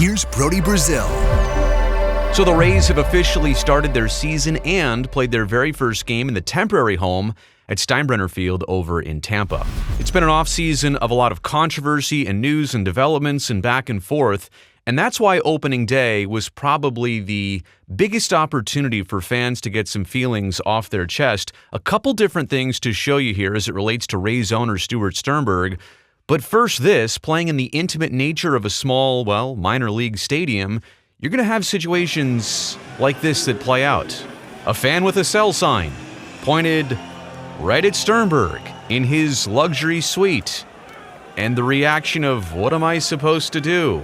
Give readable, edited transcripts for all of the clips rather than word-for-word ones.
here's Brody Brazil. So the Rays have officially started their season and played their very first game in the temporary home at Steinbrenner Field over in Tampa. It's been an offseason of a lot of controversy and news and developments and back and forth, and that's why opening day was probably the biggest opportunity for fans to get some feelings off their chest. A couple different things to show you here as it relates to Rays owner Stuart Sternberg. But first this, playing in the intimate nature of a small, minor league stadium, you're going to have situations like this that play out. A fan with a sell sign pointed right at Sternberg in his luxury suite, and the reaction of, what am I supposed to do?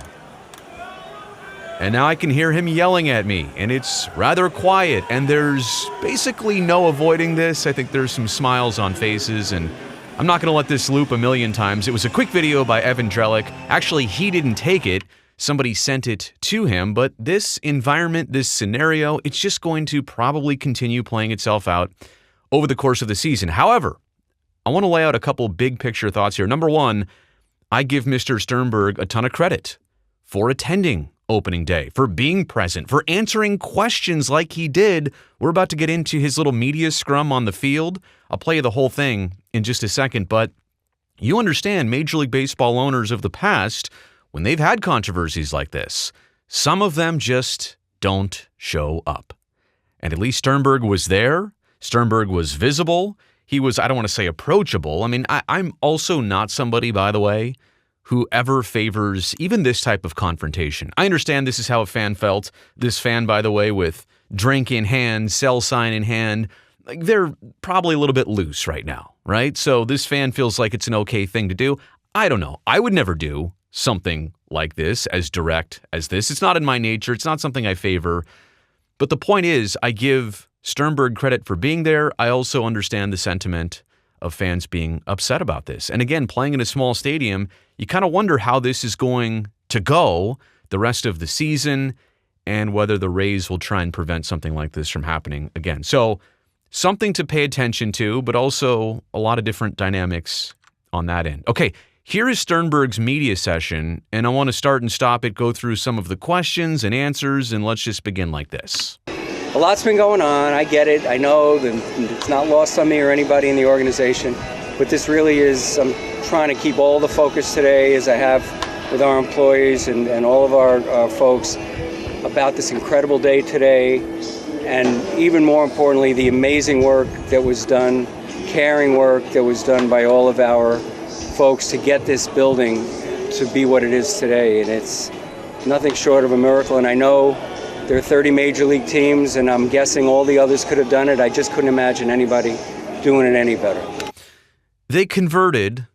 And now I can hear him yelling at me, and it's rather quiet, and there's basically no avoiding this. I think there's some smiles on faces, and I'm not going to let this loop a million times. It was a quick video by Evan Drellick. Actually, he didn't take it. Somebody sent it to him, but this environment, this scenario, it's just going to probably continue playing itself out over the course of the season. However, I want to lay out a couple big picture thoughts here. Number one, I give Mr. Sternberg a ton of credit for attending opening day, for being present, for answering questions like he did. We're about to get into his little media scrum on the field. I'll play you the whole thing in just a second, but you understand Major League Baseball owners of the past, when they've had controversies like this, some of them just don't show up. And at least Sternberg was there. Sternberg was visible. He was, I don't want to say approachable. I mean, I'm also not somebody, by the way, who ever favors even this type of confrontation. I understand this is how a fan felt. This fan, by the way, with drink in hand, sell sign in hand, they're probably a little bit loose right now, right? So this fan feels like it's an okay thing to do. I don't know. I would never do something like this, as direct as this. It's not in my nature. It's not something I favor. But the point is, I give Sternberg credit for being there. I also understand the sentiment of fans being upset about this. And again, playing in a small stadium, you kind of wonder how this is going to go the rest of the season and whether the Rays will try and prevent something like this from happening again. So something to pay attention to, but also a lot of different dynamics on that end. Okay, here is Sternberg's media session, and I want to start and stop it, go through some of the questions and answers, and let's just begin like this. A lot's been going on. I get it. I know that it's not lost on me or anybody in the organization, but this really is, I'm trying to keep all the focus today, as I have with our employees and all of our folks, about this incredible day today, and even more importantly, the amazing work that was done, caring work that was done by all of our folks to get this building to be what it is today. And it's nothing short of a miracle. And I know there are 30 major league teams, and I'm guessing all the others could have done it. I just couldn't imagine anybody doing it any better. They converted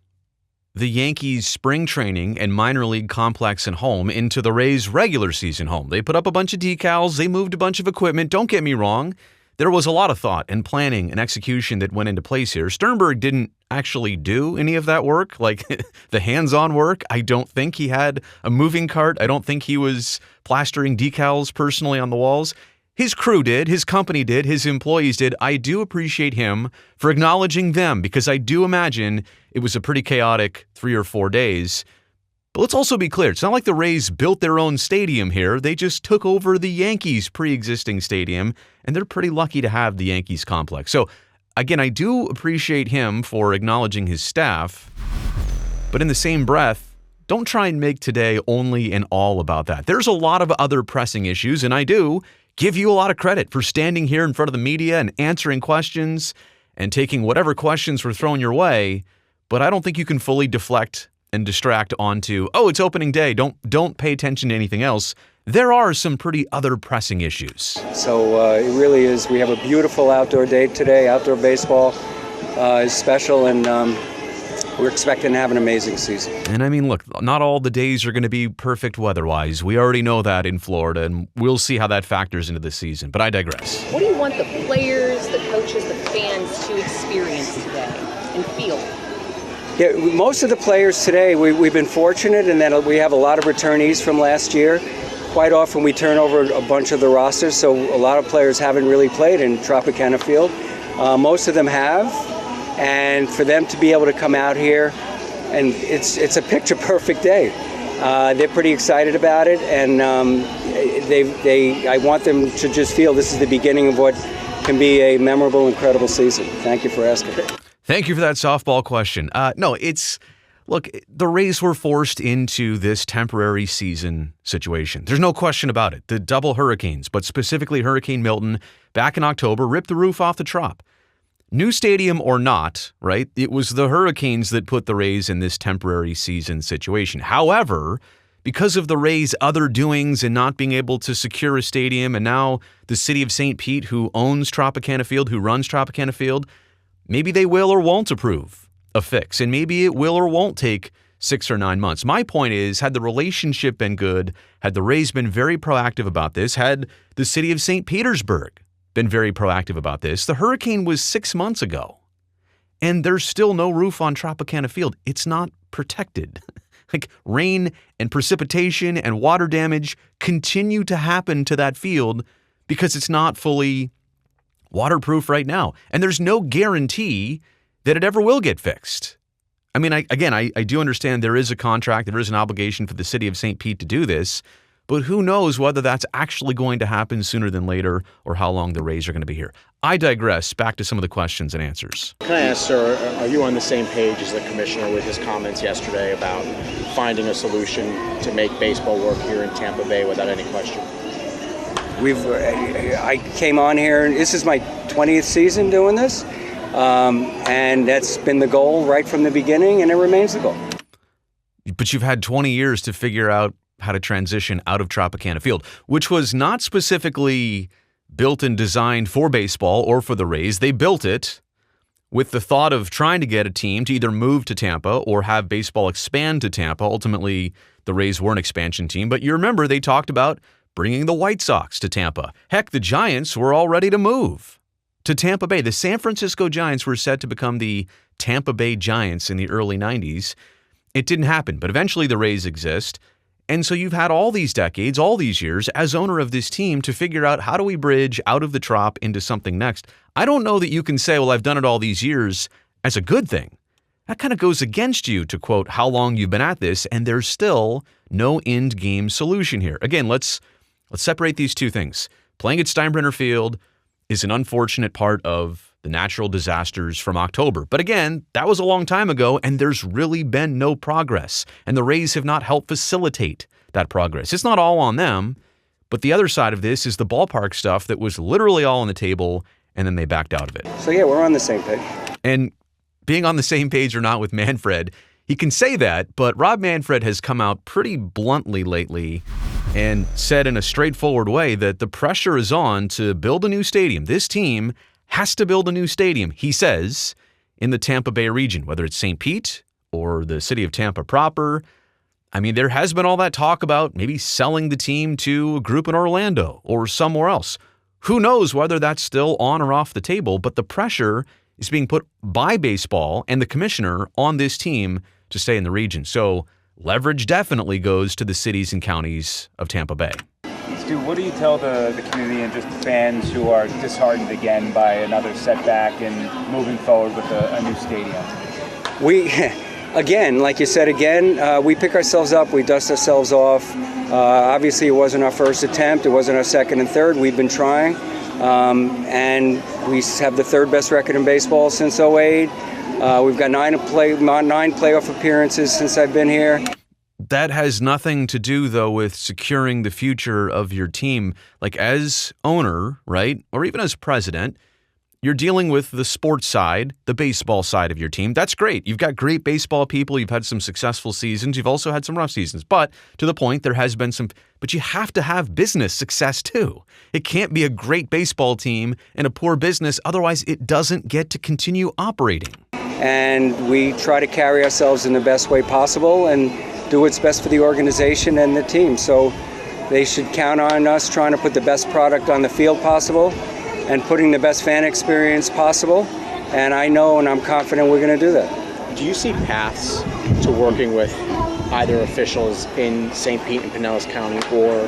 the Yankees' spring training and minor league complex and home into the Rays' regular season home. They put up a bunch of decals. They moved a bunch of equipment. Don't get me wrong. There was a lot of thought and planning and execution that went into place here. Sternberg didn't actually do any of that work, like the hands-on work. I don't think he had a moving cart. I don't think he was plastering decals personally on the walls. His crew did, his company did, his employees did. I do appreciate him for acknowledging them, because I do imagine it was a pretty chaotic 3 or 4 days. But let's also be clear, it's not like the Rays built their own stadium here. They just took over the Yankees' pre-existing stadium, and they're pretty lucky to have the Yankees complex. So, again, I do appreciate him for acknowledging his staff, but in the same breath, don't try and make today only and all about that. There's a lot of other pressing issues, and I do give you a lot of credit for standing here in front of the media and answering questions and taking whatever questions were thrown your way, but I don't think you can fully deflect and distract onto, oh, it's opening day, don't pay attention to anything else. There are some pretty other pressing issues. So it really is. We have a beautiful outdoor day today. Outdoor baseball is special, and we're expecting to have an amazing season. And I mean, look, not all the days are going to be perfect weather-wise. We already know that in Florida, and we'll see how that factors into the season. But I digress. What do you want the players, the coaches, the fans to experience today and feel? Yeah, most of the players today, we've been fortunate in that we have a lot of returnees from last year. Quite often we turn over a bunch of the rosters, so a lot of players haven't really played in Tropicana Field. Most of them have, and for them to be able to come out here, and it's a picture-perfect day. They're pretty excited about it, and I want them to just feel this is the beginning of what can be a memorable, incredible season. Thank you for asking. Thank you for that softball question. Look, the Rays were forced into this temporary season situation. There's no question about it. The double hurricanes, but specifically Hurricane Milton, back in October, ripped the roof off the Trop. New stadium or not, right? It was the Hurricanes that put the Rays in this temporary season situation. However, because of the Rays' other doings and not being able to secure a stadium, and now the city of St. Pete, who owns Tropicana Field, who runs Tropicana Field, maybe they will or won't approve a fix, and maybe it will or won't take 6 or 9 months. My point is, had the relationship been good, had the Rays been very proactive about this, had the city of St. Petersburg been very proactive about this, the hurricane was 6 months ago, and there's still no roof on Tropicana Field. It's not protected. Like, rain and precipitation and water damage continue to happen to that field because it's not fully waterproof right now. And there's no guarantee that it ever will get fixed. I mean, I do understand there is a contract, there is an obligation for the city of St. Pete to do this, but who knows whether that's actually going to happen sooner than later or how long the Rays are going to be here. I digress. Back to some of the questions and answers. Can I ask, sir, are you on the same page as the commissioner with his comments yesterday about finding a solution to make baseball work here in Tampa Bay without any question? I came on here, and this is my 20th season doing this, and that's been the goal right from the beginning, and it remains the goal. But you've had 20 years to figure out how to transition out of Tropicana Field, which was not specifically built and designed for baseball or for the Rays. They built it with the thought of trying to get a team to either move to Tampa or have baseball expand to Tampa. Ultimately, the Rays were an expansion team, but you remember they talked about bringing the White Sox to Tampa. Heck, the Giants were all ready to move to Tampa Bay. The San Francisco Giants were set to become the Tampa Bay Giants in the early 90s. It didn't happen, but eventually the Rays exist. And so you've had all these decades, all these years as owner of this team to figure out how do we bridge out of the Trop into something next. I don't know that you can say, well, I've done it all these years as a good thing. That kind of goes against you to quote how long you've been at this, and there's still no end game solution here. Again, let's separate these two things. Playing at Steinbrenner Field is an unfortunate part of the natural disasters from October. But again, that was a long time ago, and there's really been no progress. And the Rays have not helped facilitate that progress. It's not all on them, but the other side of this is the ballpark stuff that was literally all on the table, and then they backed out of it. So yeah, we're on the same page. And being on the same page or not with Manfred, he can say that, but Rob Manfred has come out pretty bluntly lately and said in a straightforward way that the pressure is on to build a new stadium. This team has to build a new stadium, he says, in the Tampa Bay region, whether it's St. Pete or the city of Tampa proper. I mean, there has been all that talk about maybe selling the team to a group in Orlando or somewhere else. Who knows whether that's still on or off the table, but the pressure is being put by baseball and the commissioner on this team to stay in the region. So leverage definitely goes to the cities and counties of Tampa Bay. Stu, what do you tell the community and just the fans who are disheartened again by another setback and moving forward with a new stadium? Again, like you said, we pick ourselves up, we dust ourselves off. Obviously, it wasn't our first attempt, it wasn't our second and third. We've been trying, and we have the third best record in baseball since '08. We've got 9 playoff appearances since I've been here. That has nothing to do, though, with securing the future of your team. Like, as owner, right, or even as president, you're dealing with the sports side, the baseball side of your team. That's great. You've got great baseball people. You've had some successful seasons. You've also had some rough seasons. But to the point, there has been some. But you have to have business success, too. It can't be a great baseball team and a poor business. Otherwise, it doesn't get to continue operating. And we try to carry ourselves in the best way possible and do what's best for the organization and the team. So they should count on us trying to put the best product on the field possible and putting the best fan experience possible. And I know and I'm confident we're going to do that. Do you see paths to working with either officials in St. Pete and Pinellas County or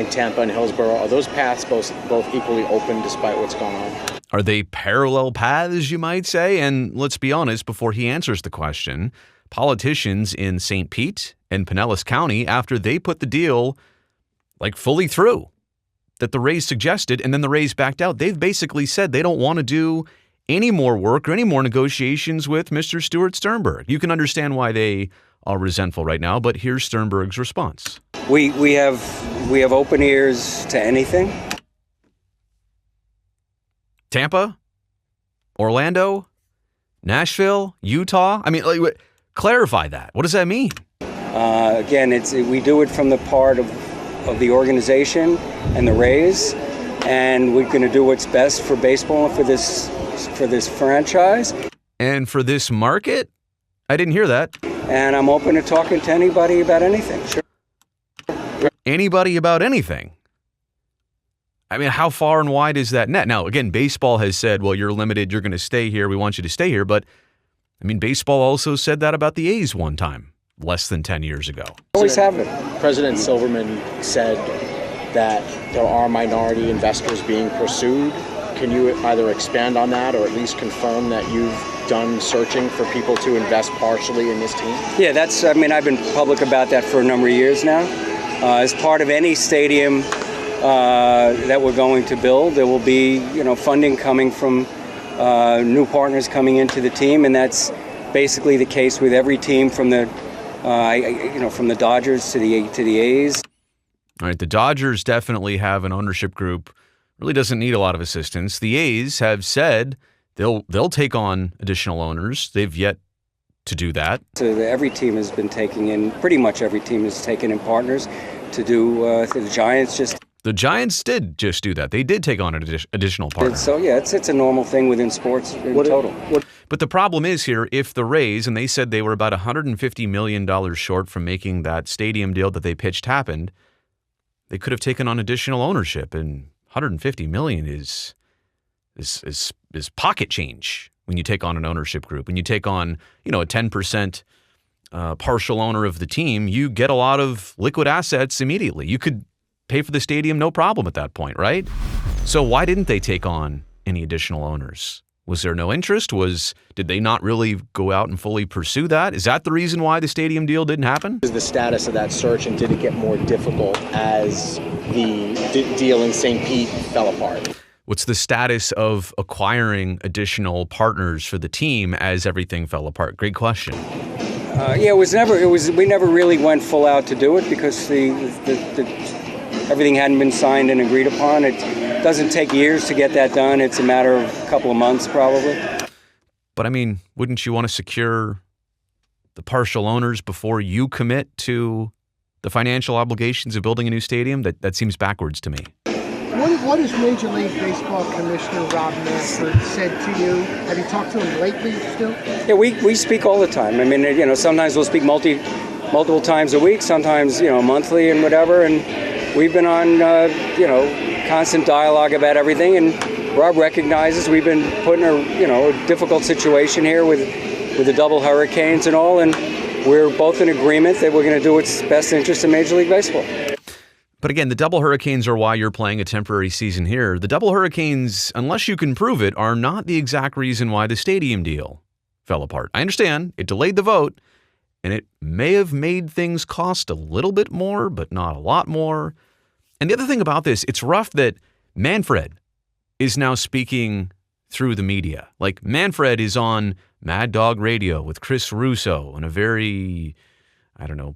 in Tampa and Hillsborough? Are those paths both equally open despite what's going on? Are they parallel paths, you might say? And let's be honest, before he answers the question, politicians in St. Pete and Pinellas County after they put the deal like fully through that the Rays suggested, and then the Rays backed out. They've basically said they don't want to do any more work or any more negotiations with Mr. Stuart Sternberg. You can understand why they are resentful right now, but here's Sternberg's response. We have open ears to anything. Tampa, Orlando, Nashville, Utah. I mean, clarify that. What does that mean? Again, we do it from the part of the organization and the Rays, and we're going to do what's best for baseball and for this franchise. And for this market? I didn't hear that. And I'm open to talking to anybody about anything. Sure. Anybody about anything? I mean, how far and wide is that net? Now, again, baseball has said, well, you're limited, you're going to stay here, we want you to stay here. But, I mean, baseball also said that about the A's one time, less than 10 years ago. Always have it. President Silverman said that there are minority investors being pursued. Can you either expand on that or at least confirm that you've done searching for people to invest partially in this team? Yeah, I've been public about that for a number of years now. As part of any stadium that we're going to build, there will be, funding coming from new partners coming into the team, and that's basically the case with every team from the Dodgers to the A's. All right, the Dodgers definitely have an ownership group. Really doesn't need a lot of assistance. The A's have said they'll take on additional owners. They've yet to do that. So every team has been pretty much every team has taken in partners to do. The Giants The Giants did just do that. They did take on an additional partner. So yeah, it's a normal thing within sports in total. But the problem is here, if the Rays, and they said they were about $150 million short from making that stadium deal that they pitched happened, they could have taken on additional ownership, and $150 million is pocket change when you take on an ownership group. When you take on, a 10% partial owner of the team, you get a lot of liquid assets immediately. You could pay for the stadium no problem at that point, right? So why didn't they take on any additional owners? Was there no interest? Did they not really go out and fully pursue that? Is that the reason why the stadium deal didn't happen? Is the status of that search, and did it get more difficult as the deal in St. Pete fell apart? What's the status of acquiring additional partners for the team as everything fell apart? Great question. We never really went full out to do it because everything hadn't been signed and agreed upon. It doesn't take years to get that done. It's a matter of a couple of months, probably. But, wouldn't you want to secure the partial owners before you commit to the financial obligations of building a new stadium? That seems backwards to me. What has Major League Baseball Commissioner Rob Manfred said to you? Have you talked to him lately still? Yeah, we speak all the time. Sometimes we'll speak multiple times a week, sometimes, monthly and whatever. And we've been on, constant dialogue about everything, and Rob recognizes we've been put in a difficult situation here with the double hurricanes and all, and we're both in agreement that we're going to do what's best interest in Major League Baseball. But again, the double hurricanes are why you're playing a temporary season here. The double hurricanes, unless you can prove it, are not the exact reason why the stadium deal fell apart. I understand it delayed the vote, and it may have made things cost a little bit more, but not a lot more. And the other thing about this, it's rough that Manfred is now speaking through the media. Like, Manfred is on Mad Dog Radio with Chris Russo in a very,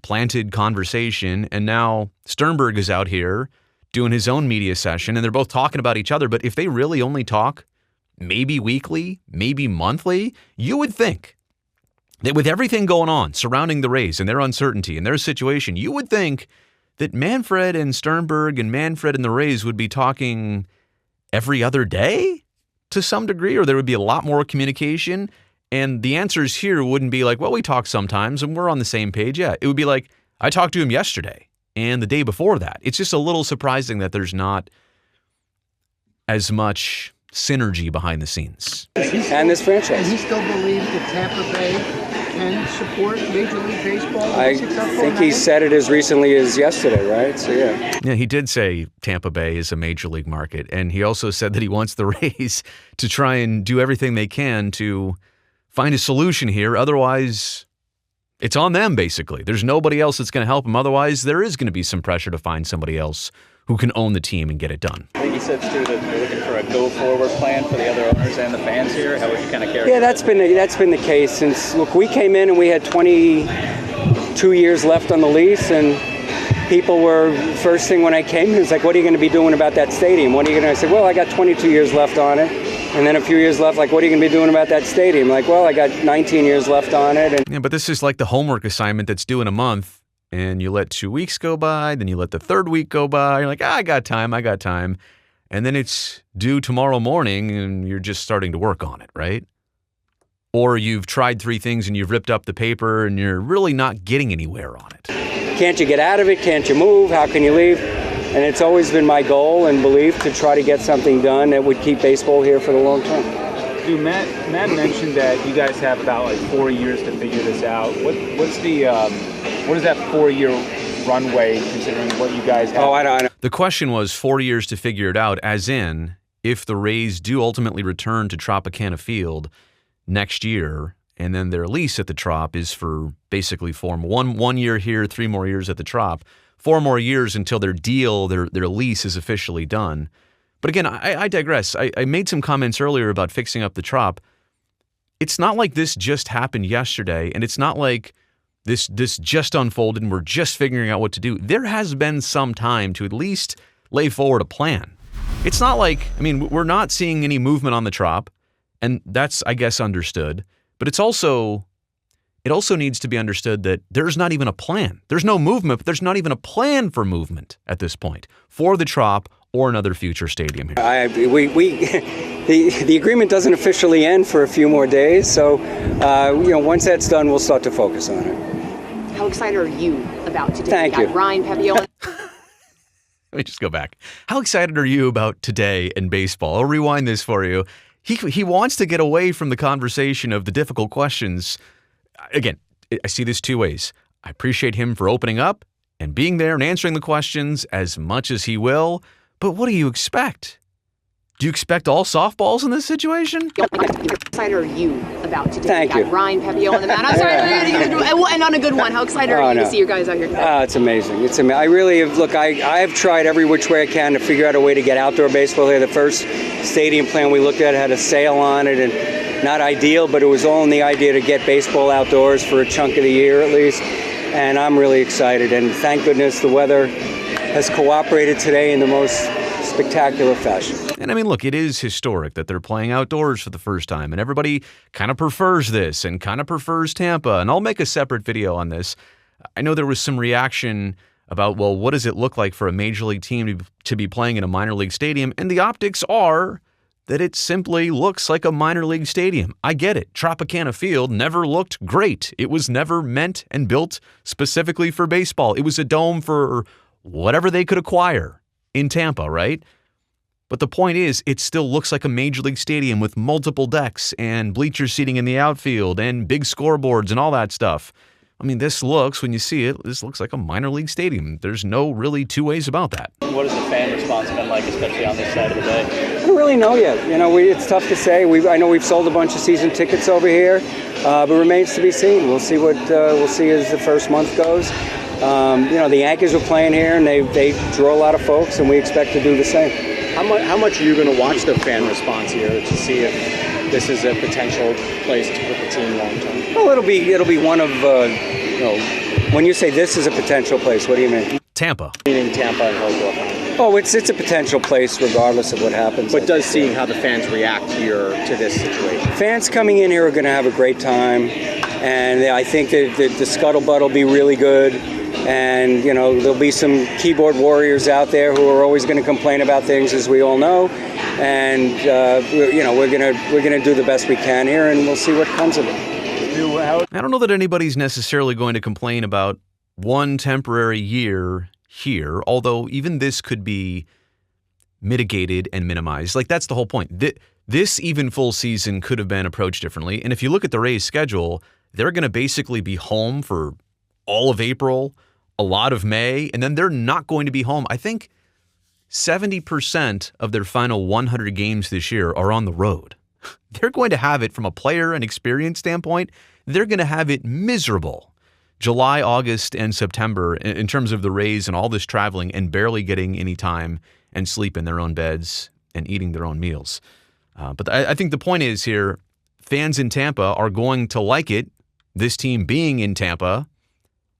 planted conversation. And now Sternberg is out here doing his own media session, and they're both talking about each other. But if they really only talk maybe weekly, maybe monthly, you would think that with everything going on surrounding the Rays and their uncertainty and their situation, you would think that Manfred and Sternberg and Manfred and the Rays would be talking every other day to some degree, or there would be a lot more communication. And the answers here wouldn't be like, well, we talk sometimes and we're on the same page. Yeah, it would be like, I talked to him yesterday and the day before that. It's just a little surprising that there's not as much synergy behind the scenes. And this franchise. And he still believes that Tampa Bay can support Major League Baseball? I think he said it as recently as yesterday, right? So, yeah. Yeah, he did say Tampa Bay is a major league market. And he also said that he wants the Rays to try and do everything they can to find a solution here. Otherwise, It's on them, basically. There's nobody else that's going to help them. Otherwise, there is going to be some pressure to find somebody else who can own the team and get it done. I think you said, Stu, that you're looking for a go-forward plan for the other owners and the fans here. How would you kind of characterize? Yeah, that's been the case since, look, we came in and we had 22 years left on the lease, and people were, first thing when I came, it was like, what are you going to be doing about that stadium? What are you going to, I said, well, I got 22 years left on it. And then a few years left, like, what are you going to be doing about that stadium? Like, well, I got 19 years left on it. And yeah, but this is like the homework assignment that's due in a month, and you let 2 weeks go by, then you let the third week go by. You're like, I got time. And then it's due tomorrow morning, and you're just starting to work on it, right? Or you've tried 3 things, and you've ripped up the paper, and you're really not getting anywhere on it. Can't you get out of it? Can't you move? How can you leave? And it's always been my goal and belief to try to get something done that would keep baseball here for the long term. Dude, Matt mentioned that you guys have about like 4 years to figure this out. What is that 4-year runway considering what you guys have? Oh, I don't know. The question was 4 years to figure it out, as in if the Rays do ultimately return to Tropicana Field next year, and then their lease at the Trop is for basically one year here, 3 more years at the Trop, 4 more years until their deal, their lease is officially done. But again, I digress. I made some comments earlier about fixing up the Trop. It's not like this just happened yesterday, and it's not like this just unfolded and we're just figuring out what to do. There has been some time to at least lay forward a plan. It's not like, I mean, we're not seeing any movement on the Trop, and that's, I guess, understood. But it also needs to be understood that there's not even a plan. There's no movement, but there's not even a plan for movement at this point for the Trop or another future stadium here. The agreement doesn't officially end for a few more days, so once that's done, we'll start to focus on it. How excited are you about today? Thank you. Ryan Pepiot. Let me just go back. How excited are you about today in baseball? I'll rewind this for you. He wants to get away from the conversation of the difficult questions. Again, I see this 2 ways. I appreciate him for opening up and being there and answering the questions as much as he will. But what do you expect? Do you expect all softballs in this situation? How excited are you about today? Thank you. Ryan Pepiot on the mound. I'm sorry, and on a good one. How excited are you to see your guys out here today? It's amazing. It's amazing. I really have. Look, I have tried every which way I can to figure out a way to get outdoor baseball here. The first stadium plan we looked at had a sail on it, and not ideal, but it was all in the idea to get baseball outdoors for a chunk of the year at least. And I'm really excited. And thank goodness the weather has cooperated today in the most spectacular fashion. And I mean, look, it is historic that they're playing outdoors for the first time, and everybody kind of prefers this and kind of prefers Tampa, and I'll make a separate video on this. I know there was some reaction about, well, what does it look like for a major league team to be playing in a minor league stadium? And the optics are that it simply looks like a minor league stadium. I get it. Tropicana Field never looked great. It was never meant and built specifically for baseball. It was a dome for whatever they could acquire in Tampa, right? But the point is, it still looks like a major league stadium with multiple decks and bleacher seating in the outfield and big scoreboards and all that stuff. I mean, this looks, when you see it, this looks like a minor league stadium. There's no really 2 ways about that. What has the fan response been like, especially on this side of the bay? I don't really know yet. It's tough to say. I know we've sold a bunch of season tickets over here, but remains to be seen. We'll see we'll see as the first month goes. The Yankees are playing here, and they draw a lot of folks, and we expect to do the same. How much are you going to watch the fan response here to see if this is a potential place to put the team long term? Well, it'll be one of when you say this is a potential place, what do you mean? Tampa. Meaning Tampa and Hoboken. Oh, it's a potential place regardless of what happens. But does seeing how the fans react here to this situation? Fans coming in here are going to have a great time, and I think that the scuttlebutt will be really good. And there'll be some keyboard warriors out there who are always going to complain about things, as we all know. And we're gonna do the best we can here, and we'll see what comes of it. I don't know that anybody's necessarily going to complain about one temporary year here, although even this could be mitigated and minimized. Like, that's the whole point. This even full season could have been approached differently. And if you look at the Rays' schedule, they're going to basically be home for all of April, a lot of May, and then they're not going to be home. I think 70% of their final 100 games this year are on the road. They're going to have it, from a player and experience standpoint, they're going to have it miserable July, August, and September in terms of the Rays and all this traveling and barely getting any time and sleep in their own beds and eating their own meals. But I think the point is here, fans in Tampa are going to like it, this team being in Tampa,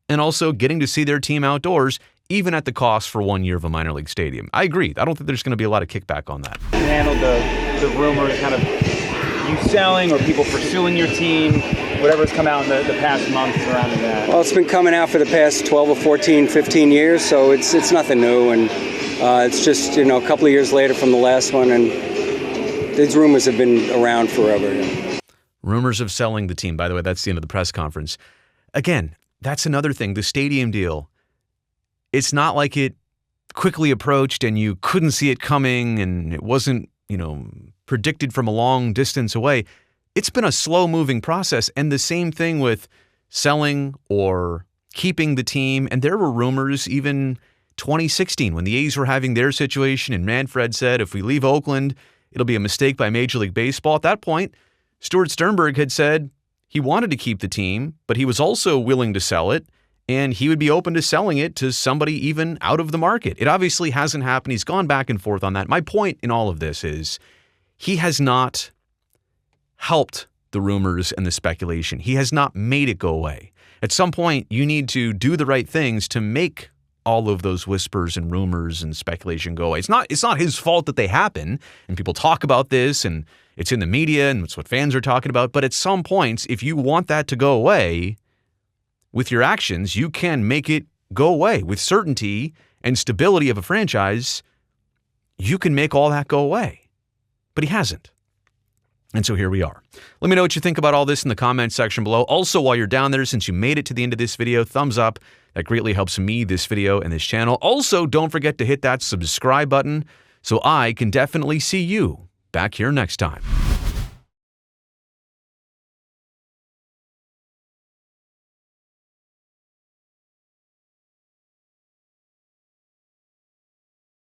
and also getting to see their team outdoors, even at the cost for 1 year of a minor league stadium. I agree. I don't think there's going to be a lot of kickback on that. You handled the rumors, kind of you selling or people pursuing your team, whatever's come out in the past month surrounding that. Well, it's been coming out for the past 12 or 14, 15 years, so it's nothing new, and it's just, a couple of years later from the last one, and these rumors have been around forever. Rumors of selling the team. By the way, that's the end of the press conference. Again, that's another thing. The stadium deal, it's not like it quickly approached and you couldn't see it coming and it wasn't, predicted from a long distance away. It's been a slow-moving process, and the same thing with selling or keeping the team. And there were rumors even 2016 when the A's were having their situation and Manfred said, if we leave Oakland, it'll be a mistake by Major League Baseball. At that point, Stuart Sternberg had said he wanted to keep the team, but he was also willing to sell it, and he would be open to selling it to somebody even out of the market. It obviously hasn't happened. He's gone back and forth on that. My point in all of this is he has not helped the rumors and the speculation. He has not made it go away. At some point, you need to do the right things to make all of those whispers and rumors and speculation go away. It's not his fault that they happen, and people talk about this, and it's in the media, and it's what fans are talking about. But at some points, if you want that to go away, with your actions, you can make it go away. With certainty and stability of a franchise, you can make all that go away. But he hasn't. And so here we are. Let me know what you think about all this in the comments section below. Also, while you're down there, since you made it to the end of this video, thumbs up. That greatly helps me, this video, and this channel. Also, don't forget to hit that subscribe button so I can definitely see you back here next time.